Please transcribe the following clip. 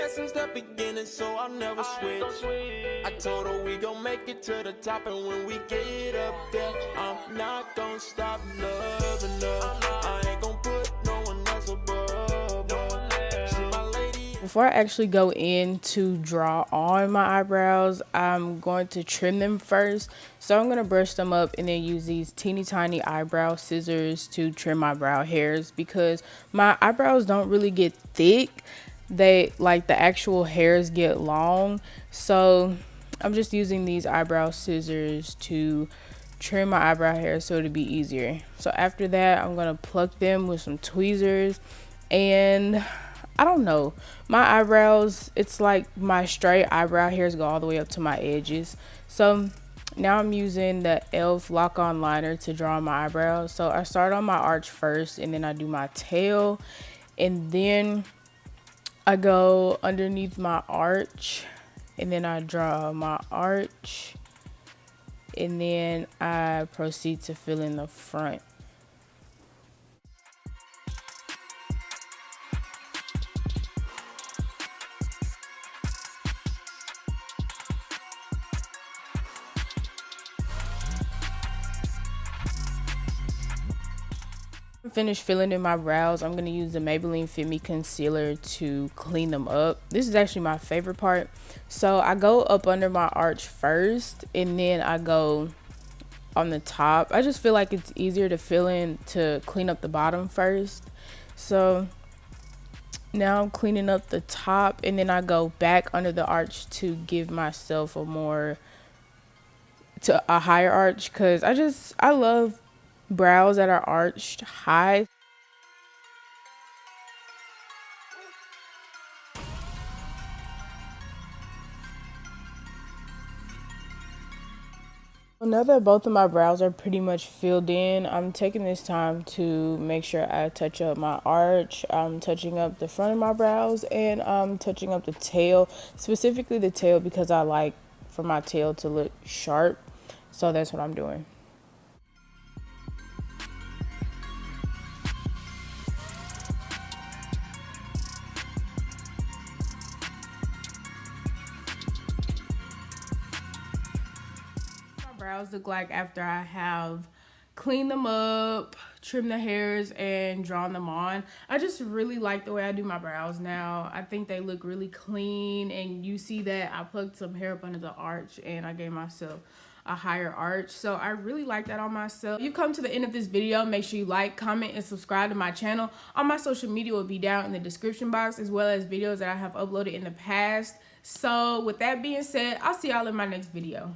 there since the beginning, so I'll never switch. I told her we gon' make it to the top, and when we get up there, I'm not gon' stop loving her. I ain't gon' put no one else above her. She my lady. Before I actually go in to draw on my eyebrows, I'm going to trim them first. So I'm going to brush them up and then use these teeny tiny eyebrow scissors to trim my brow hairs, because my eyebrows don't really get thick. They, like, the actual hairs get long. So I'm just using these eyebrow scissors to trim my eyebrow hair so it'll be easier. So after that, I'm going to pluck them with some tweezers. And I don't know, my eyebrows, it's like my straight eyebrow hairs go all the way up to my edges. So now I'm using the e.l.f. lock-on liner to draw my eyebrows. So I start on my arch first, and then I do my tail, and then I go underneath my arch, and then I draw my arch, and then I proceed to fill in the front. Finished filling in my brows, I'm going to use the Maybelline Fit Me concealer to clean them up. This is actually my favorite part. So I go up under my arch first, and then I go on the top. I just feel like it's easier to fill in, to clean up the bottom first. So now I'm cleaning up the top, and then I go back under the arch to give myself a higher arch, because I love brows that are arched high. Now that both of my brows are pretty much filled in, I'm taking this time to make sure I touch up my arch. I'm touching up the front of my brows, and I'm touching up the tail, specifically the tail, because I like for my tail to look sharp. So that's what I'm doing. Brows look like after I have cleaned them up, trimmed the hairs, and drawn them on. I just really like the way I do my brows now. I think they look really clean, and you see that I plucked some hair up under the arch and I gave myself a higher arch. So I really like that on myself. If you've come to the end of this video, make sure you like, comment, and subscribe to my channel. All my social media will be down in the description box, as well as videos that I have uploaded in the past. So with that being said, I'll see y'all in my next video.